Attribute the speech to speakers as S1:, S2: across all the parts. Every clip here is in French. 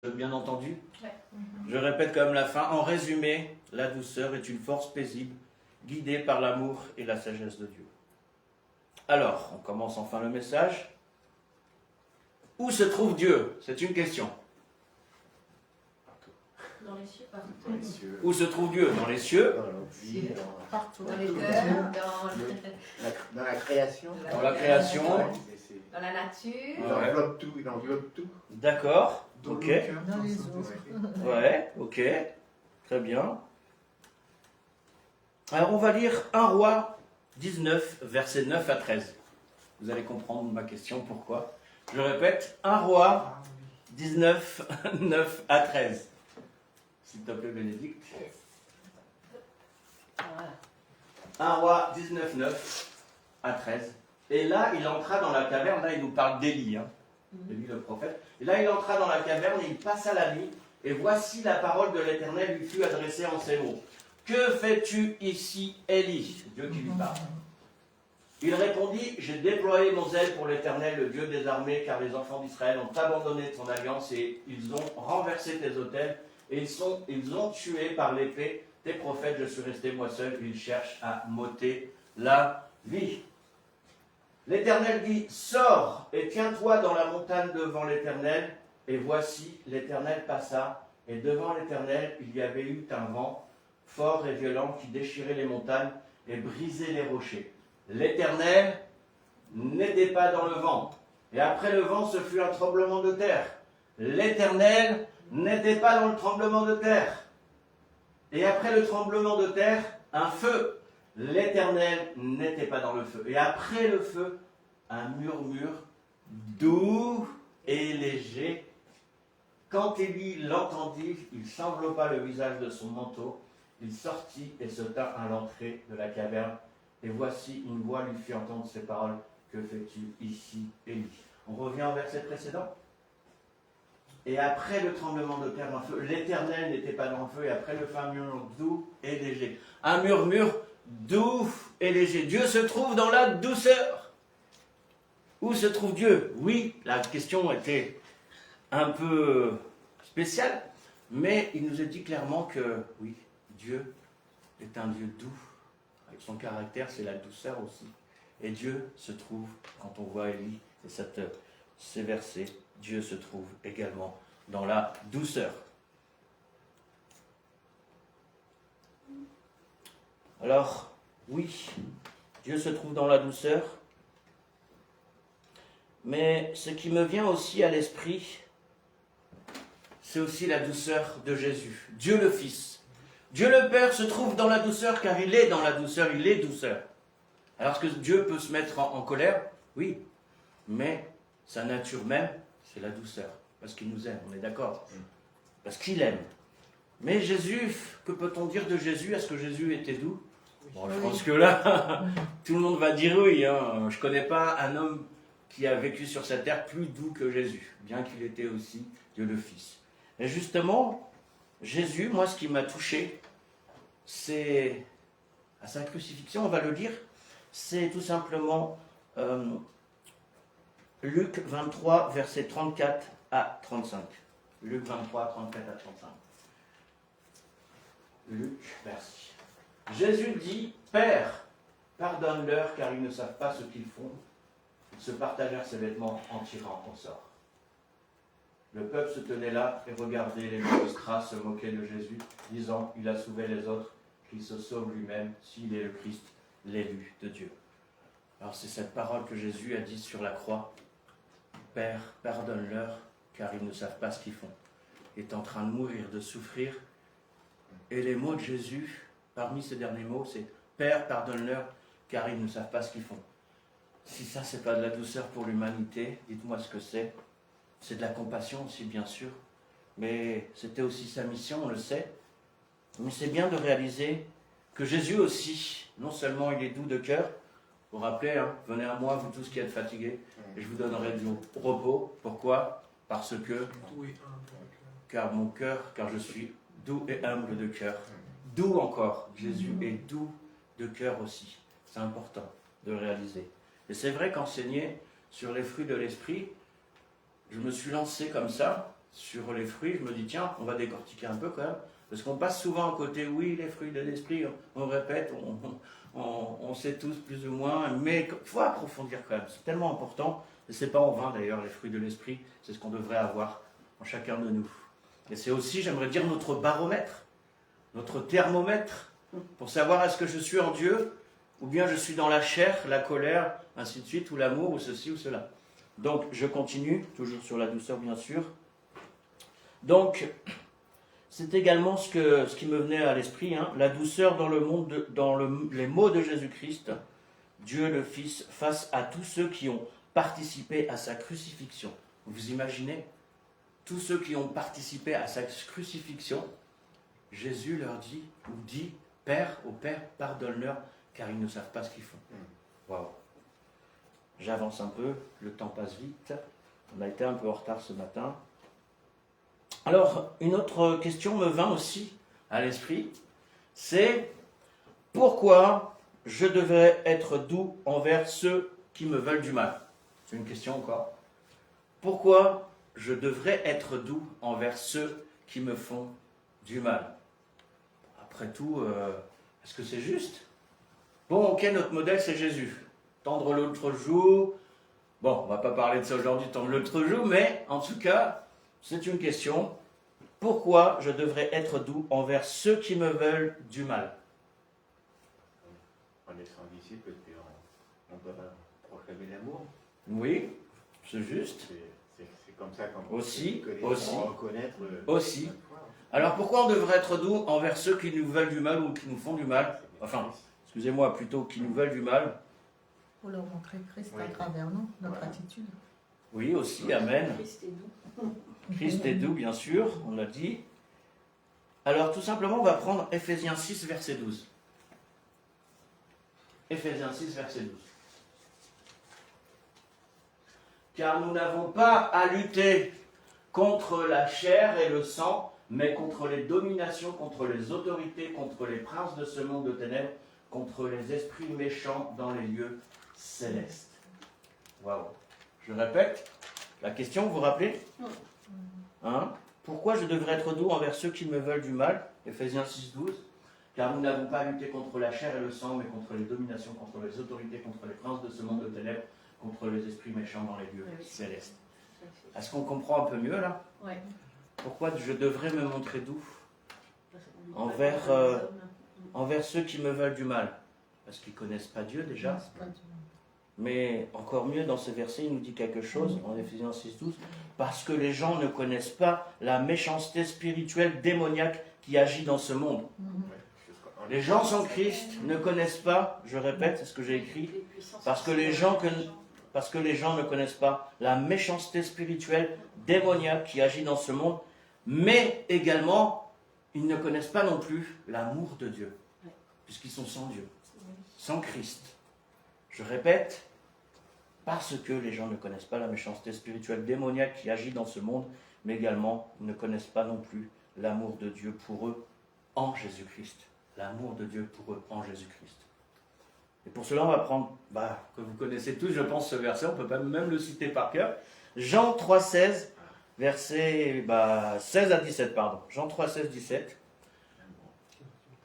S1: Bien entendu.
S2: Ouais.
S1: Je répète comme la fin. En résumé, la douceur est une force paisible, guidée par l'amour et la sagesse de Dieu. Alors, on commence enfin le message. Où se trouve Dieu? C'est une question.
S2: Dans les cieux, partout.
S3: Dans les cieux.
S1: Où se trouve Dieu? Dans les cieux,
S3: Dans la vie,
S2: Partout. Dans les cœurs,
S3: dans la création.
S1: dans la création.
S2: dans la nature.
S3: Il enveloppe tout, il enveloppe tout.
S1: D'accord.
S3: Dans
S1: Ok.
S3: le cœur,
S4: Dans les
S3: son
S4: autres.
S3: esprit.
S1: Ouais, ok. Très bien. Alors, on va lire 1 Roi 19, versets 9 à 13. Vous allez comprendre ma question, pourquoi. Je répète, 1 Roi 19, 9 à 13. S'il te plaît, Bénédicte.
S2: Voilà.
S1: 1 Roi 19, 9 à 13. Et là, il entra dans la caverne. Là, il nous parle d'Élie, Élie le prophète. Et là, il entra dans la caverne et il passa la nuit. Et voici la parole de l'Éternel lui fut adressée en ces mots. Que fais-tu ici, Élie? C'est Dieu qui lui parle. Il répondit, j'ai déployé mon zèle pour l'Éternel, le Dieu des armées, car les enfants d'Israël ont abandonné ton alliance et ils ont renversé tes autels et ils ont tué par l'épée tes prophètes. Je suis resté moi seul, ils cherchent à m'ôter la vie. L'Éternel dit, sors et tiens-toi dans la montagne devant l'Éternel. Et voici, l'Éternel passa, et devant l'Éternel, il y avait eu un vent fort et violent qui déchirait les montagnes et brisait les rochers. L'Éternel n'était pas dans le vent. Et après le vent, ce fut un tremblement de terre. L'Éternel n'était pas dans le tremblement de terre. Et après le tremblement de terre, un feu. L'Éternel n'était pas dans le feu. Et après le feu, un murmure doux et léger. Quand Élie l'entendit, il s'enveloppa le visage de son manteau. Il sortit et se tint à l'entrée de la caverne. Et voici, une voix lui fit entendre ces paroles. Que fais-tu ici, Élie? On revient au verset précédent. Et après le tremblement de terre, un feu. L'Éternel n'était pas dans le feu. Et après le feu, un murmure doux et léger. Un murmure doux et léger. Dieu se trouve dans la douceur. Où se trouve Dieu? Oui, la question était un peu spéciale, mais il nous a dit clairement que oui, Dieu est un Dieu doux. Avec son caractère, c'est la douceur aussi. Et Dieu se trouve, quand on voit Élie et ces versets, Dieu se trouve également dans la douceur. Alors, oui, Dieu se trouve dans la douceur, mais ce qui me vient aussi à l'esprit, c'est aussi la douceur de Jésus, Dieu le Fils. Dieu le Père se trouve dans la douceur car il est dans la douceur, il est douceur. Alors est-ce que Dieu peut se mettre en colère? Oui, mais sa nature même, c'est la douceur, parce qu'il nous aime, on est d'accord? Parce qu'il aime. Mais Jésus, que peut-on dire de Jésus? Est-ce que Jésus était doux? Bon, je pense que là, tout le monde va dire oui. Je ne connais pas un homme qui a vécu sur cette terre plus doux que Jésus, bien qu'il était aussi Dieu le Fils. Et justement, Jésus, moi, ce qui m'a touché, c'est à sa crucifixion, on va le lire, c'est tout simplement Luc 23, versets 34 à 35. Luc 23, 34 à 35. Luc, merci. Jésus dit, Père, pardonne-leur car ils ne savent pas ce qu'ils font. Ils se partagèrent ses vêtements en tirant au sort. Le peuple se tenait là et regardait les magistrats se moquer de Jésus, disant, il a sauvé les autres, qu'il se sauve lui-même s'il est le Christ, l'élu de Dieu. Alors c'est cette parole que Jésus a dite sur la croix. Père, pardonne-leur car ils ne savent pas ce qu'ils font. Il est en train de mourir, de souffrir. Et les mots de Jésus, parmi ces derniers mots, c'est Père, pardonne-leur, car ils ne savent pas ce qu'ils font. Si ça, c'est pas de la douceur pour l'humanité, dites-moi ce que c'est. C'est de la compassion aussi, bien sûr. Mais c'était aussi sa mission, on le sait. Mais c'est bien de réaliser que Jésus aussi, non seulement il est doux de cœur, vous vous rappelez, venez à moi, vous tous qui êtes fatigués, et je vous donnerai du repos. Pourquoi? Parce que, car je suis doux et humble de cœur. Doux encore, Jésus est doux de cœur aussi. C'est important de le réaliser. Et c'est vrai qu'enseigner sur les fruits de l'esprit, je me suis lancé comme ça, sur les fruits, je me dis, tiens, on va décortiquer un peu quand même, parce qu'on passe souvent à côté, oui, les fruits de l'esprit, on répète, on sait tous plus ou moins, mais il faut approfondir quand même, c'est tellement important, et c'est pas en vain d'ailleurs, les fruits de l'esprit, c'est ce qu'on devrait avoir en chacun de nous. Et c'est aussi, j'aimerais dire, notre baromètre, notre thermomètre, pour savoir est-ce que je suis en Dieu, ou bien je suis dans la chair, la colère, ainsi de suite, ou l'amour, ou ceci ou cela. Donc, je continue, toujours sur la douceur, bien sûr. Donc, c'est également ce qui me venait à l'esprit, hein, la douceur dans le monde, les mots de Jésus-Christ, Dieu le Fils, face à tous ceux qui ont participé à sa crucifixion. Vous imaginez, tous ceux qui ont participé à sa crucifixion, Jésus leur dit, ou dit, Père, au Père, pardonne-leur, car ils ne savent pas ce qu'ils font. Waouh. J'avance un peu, le temps passe vite. On a été un peu en retard ce matin. Alors, une autre question me vint aussi à l'esprit, c'est pourquoi je devrais être doux envers ceux qui me veulent du mal? C'est une question encore. Pourquoi je devrais être doux envers ceux qui me font du mal? Après tout, est-ce que c'est juste? Bon, ok, notre modèle c'est Jésus. Tendre l'autre joue. Bon, on ne va pas parler de ça aujourd'hui, tendre l'autre joue, mais en tout cas, c'est une question. Pourquoi je devrais être doux envers ceux qui me veulent du mal?
S3: En étant disciple, on doit proclamer l'amour.
S1: Oui, c'est juste.
S3: C'est comme ça qu'on
S1: aussi.
S3: reconnaître.
S1: Aussi. Alors pourquoi on devrait être doux envers ceux qui nous veulent du mal ou qui nous font du mal? Enfin, excusez-moi, plutôt qui nous veulent du mal.
S4: Pour leur montrer Christ à travers nous, notre attitude.
S1: Oui, aussi, amen.
S2: Christ est doux.
S1: Christ est doux, bien sûr, on l'a dit. Alors, tout simplement, on va prendre Ephésiens 6, verset 12. Ephésiens 6, verset 12. Car nous n'avons pas à lutter contre la chair et le sang, mais contre les dominations, contre les autorités, contre les princes de ce monde de ténèbres, contre les esprits méchants dans les lieux célestes. Waouh. Je répète, la question, vous vous rappelez? Hein? Pourquoi je devrais être doux envers ceux qui me veulent du mal? Ephésiens 6, 12. Car nous n'avons pas à lutter contre la chair et le sang, mais contre les dominations, contre les autorités, contre les princes de ce monde de ténèbres, contre les esprits méchants dans les lieux célestes. Est-ce qu'on comprend un peu mieux là?
S2: Oui.
S1: Pourquoi je devrais me montrer doux envers ceux qui me veulent du mal? Parce qu'ils ne connaissent pas Dieu déjà. Mais encore mieux, dans ce verset, il nous dit quelque chose, en Ephésiens 6, 12, parce que les gens ne connaissent pas la méchanceté spirituelle démoniaque qui agit dans ce monde. Les gens sans Christ ne connaissent pas, je répète, c'est ce que j'ai écrit, parce que les gens ne connaissent pas la méchanceté spirituelle démoniaque qui agit dans ce monde, mais également, ils ne connaissent pas non plus l'amour de Dieu, puisqu'ils sont sans Dieu, sans Christ. Je répète, parce que les gens ne connaissent pas la méchanceté spirituelle démoniaque qui agit dans ce monde, mais également ils ne connaissent pas non plus l'amour de Dieu pour eux en Jésus-Christ. L'amour de Dieu pour eux en Jésus-Christ. Et pour cela, on va prendre, que vous connaissez tous, je pense, ce verset, on peut pas même le citer par cœur. Jean 3, 16, versets 16 à 17, pardon. Jean 3, 16, 17.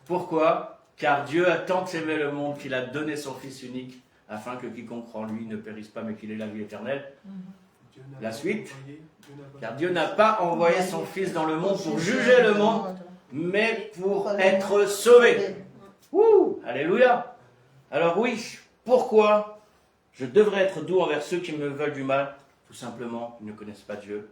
S1: Pourquoi? Car Dieu a tant aimé le monde qu'il a donné son Fils unique, afin que quiconque croit en lui ne périsse pas, mais qu'il ait la vie éternelle. La suite. Car Dieu n'a pas envoyé son Fils dans le monde pour juger le monde, mais pour être sauvé. Ouh, alléluia. Alors oui, pourquoi je devrais être doux envers ceux qui me veulent du mal? Tout simplement, ils ne connaissent pas Dieu.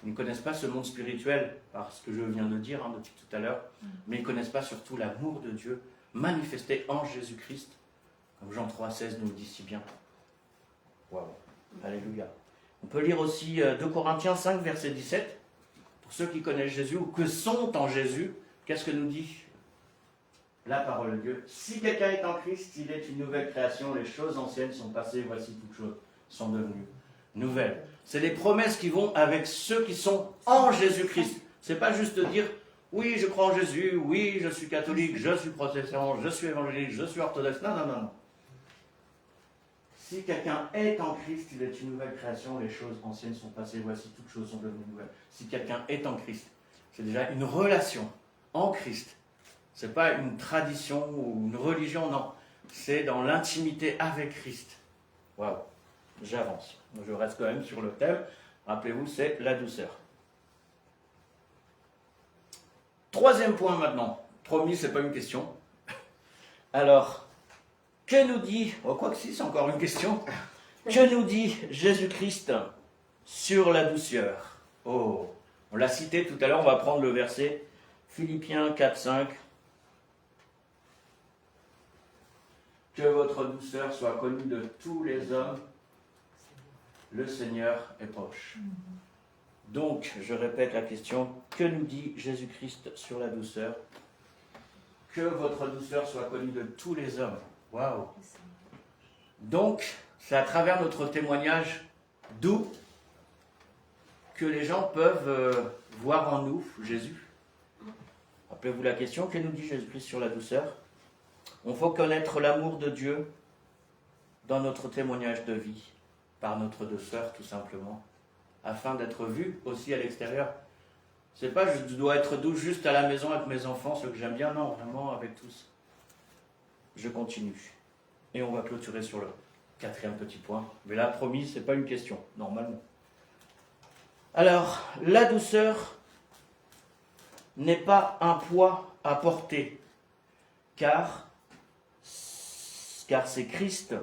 S1: Ils ne connaissent pas ce monde spirituel, par ce que je viens de dire depuis tout à l'heure, mais ils ne connaissent pas surtout l'amour de Dieu manifesté en Jésus-Christ, comme Jean 3, 16 nous le dit si bien. Waouh, alléluia. On peut lire aussi 2 Corinthiens 5, verset 17. Pour ceux qui connaissent Jésus ou que sont en Jésus, qu'est-ce que nous dit la parole de Dieu? Si quelqu'un est en Christ, il est une nouvelle création. Les choses anciennes sont passées, voici toutes choses sont devenues nouvelles. C'est les promesses qui vont avec ceux qui sont en Jésus-Christ. C'est pas juste dire, oui, je crois en Jésus, oui, je suis catholique, je suis protestant, je suis évangélique, je suis orthodoxe. Non, non, non, non. Si quelqu'un est en Christ, il est une nouvelle création, les choses anciennes sont passées, voici toutes choses sont devenues nouvelles. Si quelqu'un est en Christ, c'est déjà une relation en Christ. Ce n'est pas une tradition ou une religion, non. C'est dans l'intimité avec Christ. Waouh, j'avance. Je reste quand même sur le thème. Rappelez-vous, c'est la douceur. Troisième point maintenant. Promis, ce n'est pas une question. Alors, que nous dit, oh, quoi que si, c'est encore une question. Que nous dit Jésus-Christ sur la douceur? Oh, on l'a cité tout à l'heure, on va prendre le verset Philippiens 4, 5. Que votre douceur soit connue de tous les hommes, le Seigneur est proche. Donc, je répète la question, que nous dit Jésus-Christ sur la douceur? Que votre douceur soit connue de tous les hommes. Waouh! Donc, c'est à travers notre témoignage doux que les gens peuvent voir en nous Jésus. Rappelez-vous la question, que nous dit Jésus-Christ sur la douceur? On faut connaître l'amour de Dieu dans notre témoignage de vie, par notre douceur tout simplement, afin d'être vu aussi à l'extérieur. C'est pas je dois être doux juste à la maison avec mes enfants, ceux que j'aime bien, non, vraiment avec tous. Je continue. Et on va clôturer sur le quatrième petit point. Mais là, promis, c'est pas une question, normalement. Alors, la douceur n'est pas un poids à porter, car c'est Christ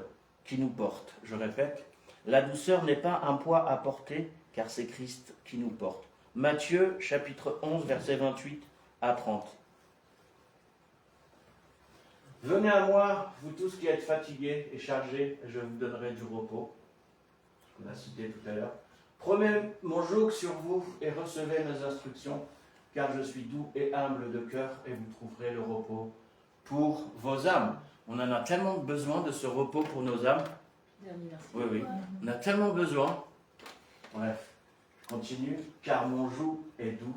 S1: qui nous porte. Je répète, la douceur n'est pas un poids à porter, car c'est Christ qui nous porte. Matthieu, chapitre 11, versets 28 à 30. Venez à moi, vous tous qui êtes fatigués et chargés, et je vous donnerai du repos. On a cité tout à l'heure. Prenez mon joug sur vous et recevez mes instructions, car je suis doux et humble de cœur, et vous trouverez le repos pour vos âmes. On en a tellement besoin de ce repos pour nos âmes. Oui, oui. On a tellement besoin. Bref, continue. Car mon joug est doux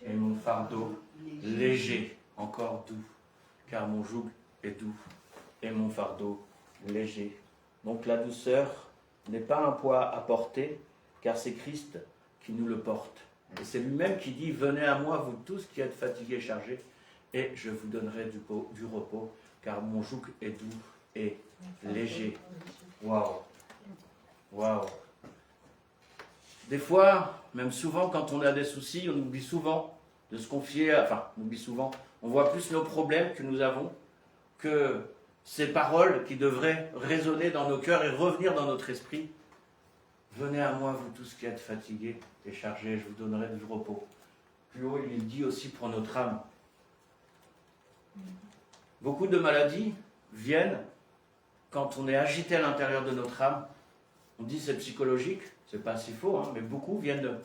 S1: et mon fardeau léger. Encore doux. Car mon joug est doux et mon fardeau léger. Donc la douceur n'est pas un poids à porter, car c'est Christ qui nous le porte. Et c'est lui-même qui dit, venez à moi, vous tous qui êtes fatigués et chargés, et je vous donnerai du repos, car mon joug est doux et léger. Waouh! Waouh! Des fois, même souvent, quand on a des soucis, on oublie souvent de se confier, on oublie souvent, on voit plus nos problèmes que nous avons, que ces paroles qui devraient résonner dans nos cœurs et revenir dans notre esprit. Venez à moi, vous tous qui êtes fatigués et chargés, je vous donnerai du repos. Plus haut, il dit aussi pour notre âme. Beaucoup de maladies viennent quand on est agité à l'intérieur de notre âme. On dit c'est psychologique, c'est pas si faux, mais beaucoup viennent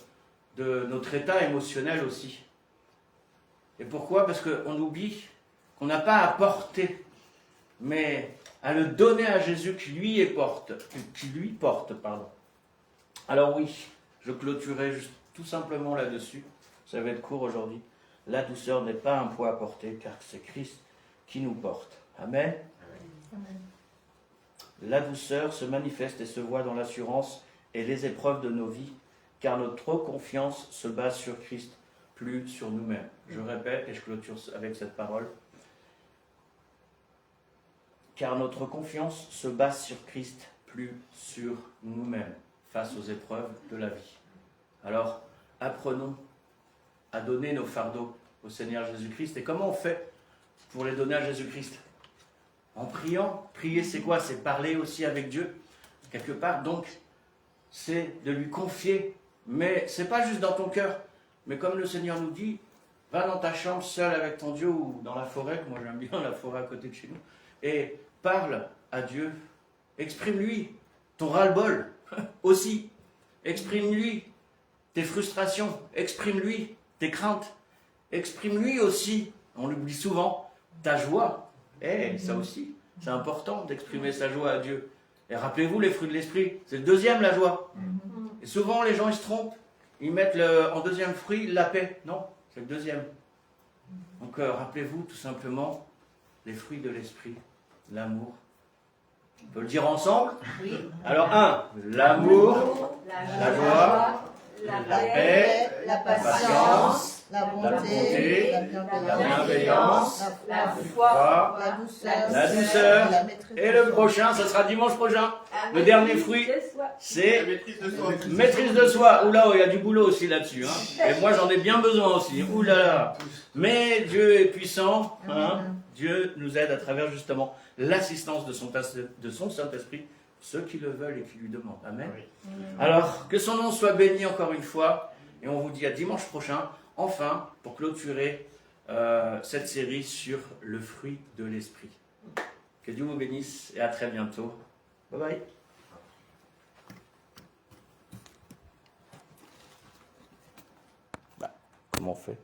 S1: de notre état émotionnel aussi. Et pourquoi? Parce qu'on oublie qu'on n'a pas à porter, mais à le donner à Jésus qui lui porte. Alors oui, je clôturerai juste tout simplement là-dessus. Ça va être court aujourd'hui. La douceur n'est pas un poids à porter, car c'est Christ qui nous porte. Amen.
S4: Amen.
S1: La douceur se manifeste et se voit dans l'assurance et les épreuves de nos vies, car notre confiance se base sur Christ, plus sur nous-mêmes. Je répète et je clôture avec cette parole. Car notre confiance se base sur Christ, plus sur nous-mêmes, face aux épreuves de la vie. Alors, apprenons à donner nos fardeaux au Seigneur Jésus-Christ. Et comment on fait pour les donner à Jésus-Christ? En priant. Prier, c'est quoi? C'est parler aussi avec Dieu, quelque part. Donc, c'est de lui confier. Mais c'est pas juste dans ton cœur. Mais comme le Seigneur nous dit, va dans ta chambre seul avec ton Dieu ou dans la forêt, moi j'aime bien la forêt à côté de chez nous, et parle à Dieu. Exprime-lui ton ras-le-bol aussi. Exprime-lui tes frustrations. Exprime-lui tes craintes. Exprime-lui aussi, on l'oublie souvent, ta joie. Ça aussi, c'est important d'exprimer sa joie à Dieu. Et rappelez-vous les fruits de l'esprit, c'est le deuxième, la joie. Et souvent les gens ils se trompent, ils mettent en deuxième fruit la paix. Non, c'est le deuxième. Donc rappelez-vous tout simplement les fruits de l'esprit, l'amour, On peut le dire ensemble?
S2: Oui.
S1: Alors, 1, l'amour, la joie,
S2: la
S1: paix,
S4: la
S1: patience,
S4: la
S1: bonté,
S4: bonté,
S1: la bienveillance,
S2: la
S1: foi,
S2: foi,
S4: la douceur,
S1: la douceur,
S4: la maîtrise
S1: et
S4: de
S1: le
S4: soi.
S1: prochain, ce sera dimanche prochain. Le dernier fruit, c'est
S3: La maîtrise de soi.
S1: maîtrise de soi. Oula, il y a du boulot aussi là-dessus. Hein. Et moi, j'en ai bien besoin aussi. Oula là. Mais Dieu est puissant. Hein. Dieu nous aide à travers justement l'assistance de son Saint-Esprit, ceux qui le veulent et qui lui demandent. Amen.
S3: Oui.
S1: Alors, que son nom soit béni encore une fois. Et on vous dit à dimanche prochain, enfin, pour clôturer cette série sur le fruit de l'esprit. Que Dieu vous bénisse et à très bientôt. Bye bye. Comment on fait ?